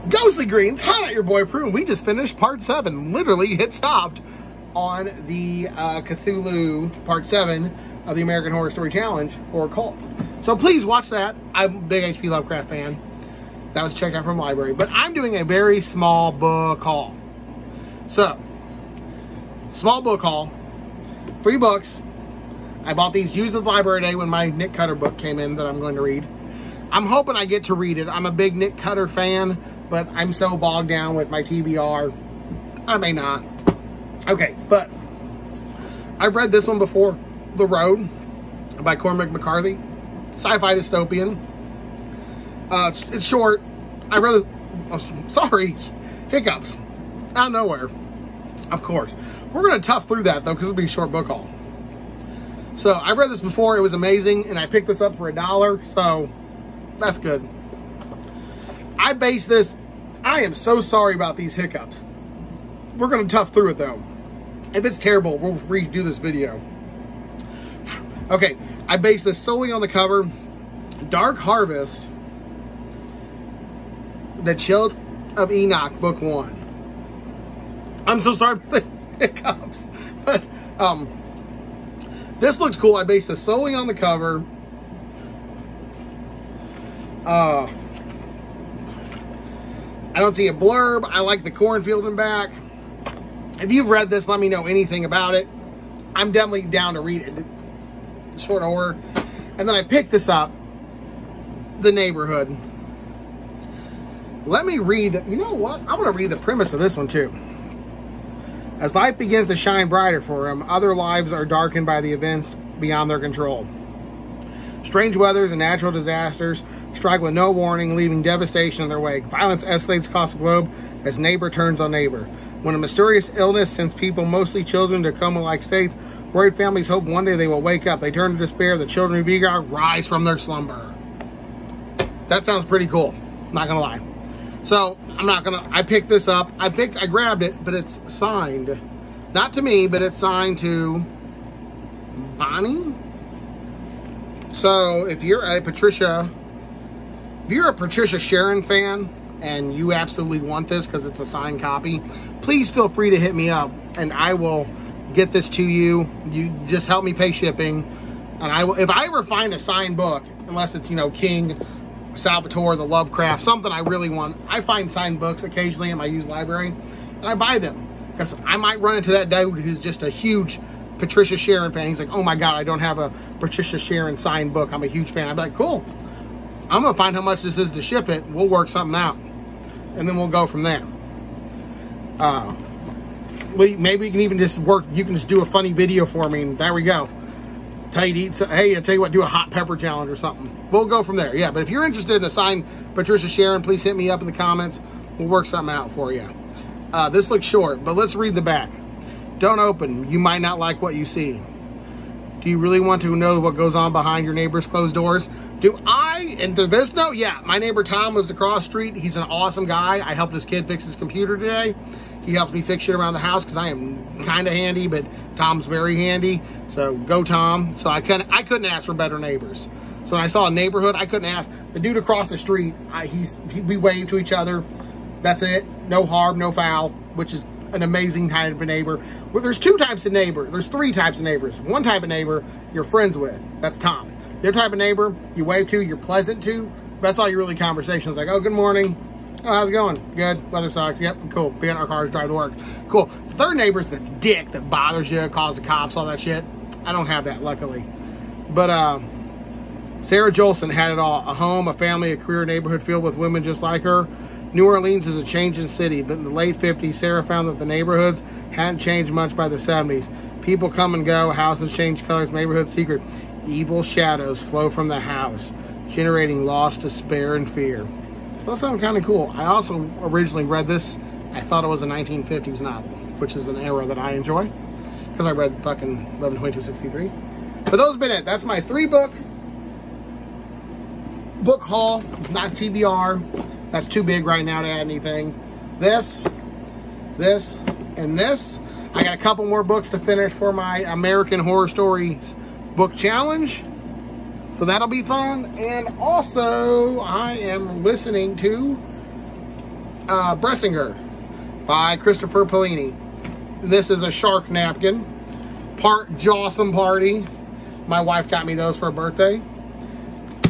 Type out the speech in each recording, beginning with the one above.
Ghostly Greens, how about your boy Prue? We just finished part 7. Literally hit stopped on the Cthulhu part 7 of the American Horror Story Challenge for Cult. So please watch that. I'm a big H.P. Lovecraft fan. That was checked out from the library. But I'm doing a very small book haul. So, small book haul. 3 books. I bought these used at the library today when my Nick Cutter book came in that I'm going to read. I'm hoping I get to read it. I'm a big Nick Cutter fan, but I'm so bogged down with my TBR. I may not. Okay, but I've read this one before. The Road by Cormac McCarthy. Sci-fi dystopian. It's short. I rather... Oh, sorry. Hiccups. Out of nowhere. Of course. We're going to tough through that, though, because it'll be a short book haul. So, I've read this before. It was amazing, and I picked this up for $1, so that's good. I based this... I am so sorry about these hiccups. We're going to tough through it, though. If it's terrible, we'll redo this video. Okay, I based this solely on the cover. Dark Harvest, The Children of Enoch, Book 1. I'm so sorry for the hiccups. But, this looked cool. I based this solely on the cover. I don't see a blurb. I like the cornfield in back. If you've read this, let me know anything about it. I'm definitely down to read it. Short order. And then I picked this up. The Neighborhood. Let me read. You know what? I'm going to read the premise of this one too. As life begins to shine brighter for him, other lives are darkened by the events beyond their control. Strange weathers and natural disasters strike with no warning, leaving devastation in their wake. Violence escalates across the globe as neighbor turns on neighbor. When a mysterious illness sends people, mostly children, to coma-like states, worried families hope one day they will wake up. They turn to despair. The children of Enoch rise from their slumber. That sounds pretty cool. Not gonna lie. So I picked this up. I grabbed it, but it's signed. Not to me, but it's signed to Bonnie. So if you're a Patricia Sharon fan and you absolutely want this because it's a signed copy, please feel free to hit me up and I will get this to you. You just help me pay shipping. And I will, if I ever find a signed book, unless it's, you know, King, Salvatore, the Lovecraft, something I really want. I find signed books occasionally in my used library, and I buy them. Because I might run into that dude who's just a huge Patricia Sharon fan. He's like, oh my God, I don't have a Patricia Sharon signed book. I'm a huge fan. I'd be like, cool. I'm going to find how much this is to ship it. We'll work something out. And then we'll go from there. Maybe we can even just work, you can just do a funny video for me, and there we go. Tell you to eat, hey, I tell you what, do a hot pepper challenge or something. We'll go from there. Yeah, but if you're interested in a signed Patricia Sharon, please hit me up in the comments. We'll work something out for you. This looks short, but let's read the back. Don't open. You might not like what you see. Do you really want to know what goes on behind your neighbor's closed doors? Do I? And to this note, yeah, my neighbor Tom lives across the street. He's an awesome guy. I helped his kid fix his computer today. He helps me fix shit around the house because I am kind of handy, but Tom's very handy. So go Tom. So I couldn't ask for better neighbors. So when I saw a Neighborhood, I couldn't ask. The dude across the street, we wave to each other. That's it. No harm, no foul, which is an amazing type of neighbor. Well, there's 2 types of neighbor. There's 3 types of neighbors. One type of neighbor you're friends with. That's Tom. The other type of neighbor you wave to, you're pleasant to. That's all your really conversations. Like, oh, good morning. Oh, how's it going? Good. Weather sucks. Yep, cool. Be in our cars, drive to work. Cool. The third neighbor's the dick that bothers you, calls the cops, all that shit. I don't have that, luckily. But Sarah Jolson had it all. A home, a family, a career, neighborhood filled with women just like her. New Orleans is a changing city, but in the late 50s, Sarah found that the neighborhoods hadn't changed much by the 70s. People come and go, houses change colors, neighborhood secret. Evil shadows flow from the house, generating loss, despair, and fear. So that sounds kind of cool. I also originally read this. I thought it was a 1950s novel, which is an era that I enjoy, because I read fucking 11/22/63. But those have been it. That's my 3-book haul, not TBR. That's too big right now to add anything. This, and this. I got a couple more books to finish for my American Horror Stories book challenge. So that'll be fun. And also, I am listening to Bressinger by Christopher Polini. This is a shark napkin, part Jawsome Party. My wife got me those for her birthday.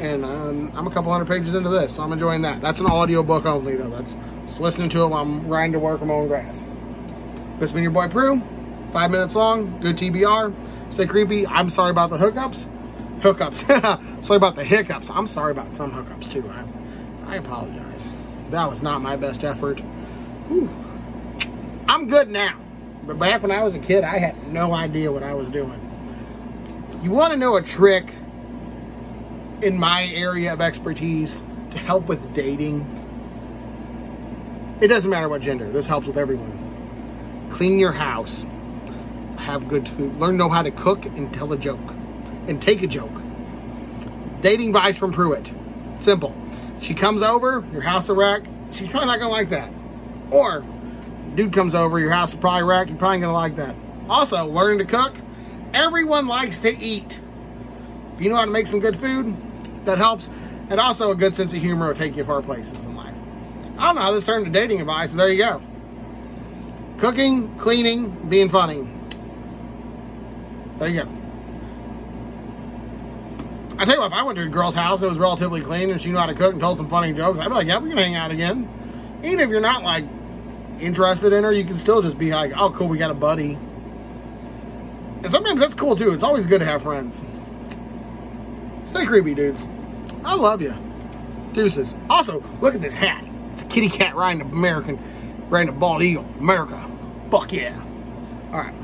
And I'm a couple hundred pages into this, so I'm enjoying that. That's an audio book only, though. That's just listening to it while I'm riding to work or mowing grass. This has been your boy Prue. 5 minutes long, good TBR. Stay creepy. I'm sorry about the hookups. Sorry about the hiccups. I'm sorry about some hookups, too. I apologize. That was not my best effort. Whew. I'm good now. But back when I was a kid, I had no idea what I was doing. You want to know a trick in my area of expertise to help with dating? It doesn't matter what gender. This helps with everyone. Clean your house. Have good food. Know how to cook and tell a joke. And take a joke. Dating advice from Pruitt. Simple. She comes over, your house a wreck. She's probably not going to like that. Or, dude comes over, your house is probably wrecked. You're probably going to like that. Also, learn to cook. Everyone likes to eat. If you know how to make some good food, that helps. And also a good sense of humor will take you far places in life. I don't know how this turned to dating advice, but there you go. Cooking, cleaning, being funny. There you go. I tell you what, if I went to a girl's house and it was relatively clean and she knew how to cook and told some funny jokes, I'd be like, yeah, we can hang out again. Even if you're not, like, interested in her, you can still just be like, oh, cool, we got a buddy. And sometimes that's cool, too. It's always good to have friends. Stay creepy, dudes. I love you. Deuces. Also, look at this hat. It's a kitty cat riding a bald eagle. America. Fuck yeah. All right.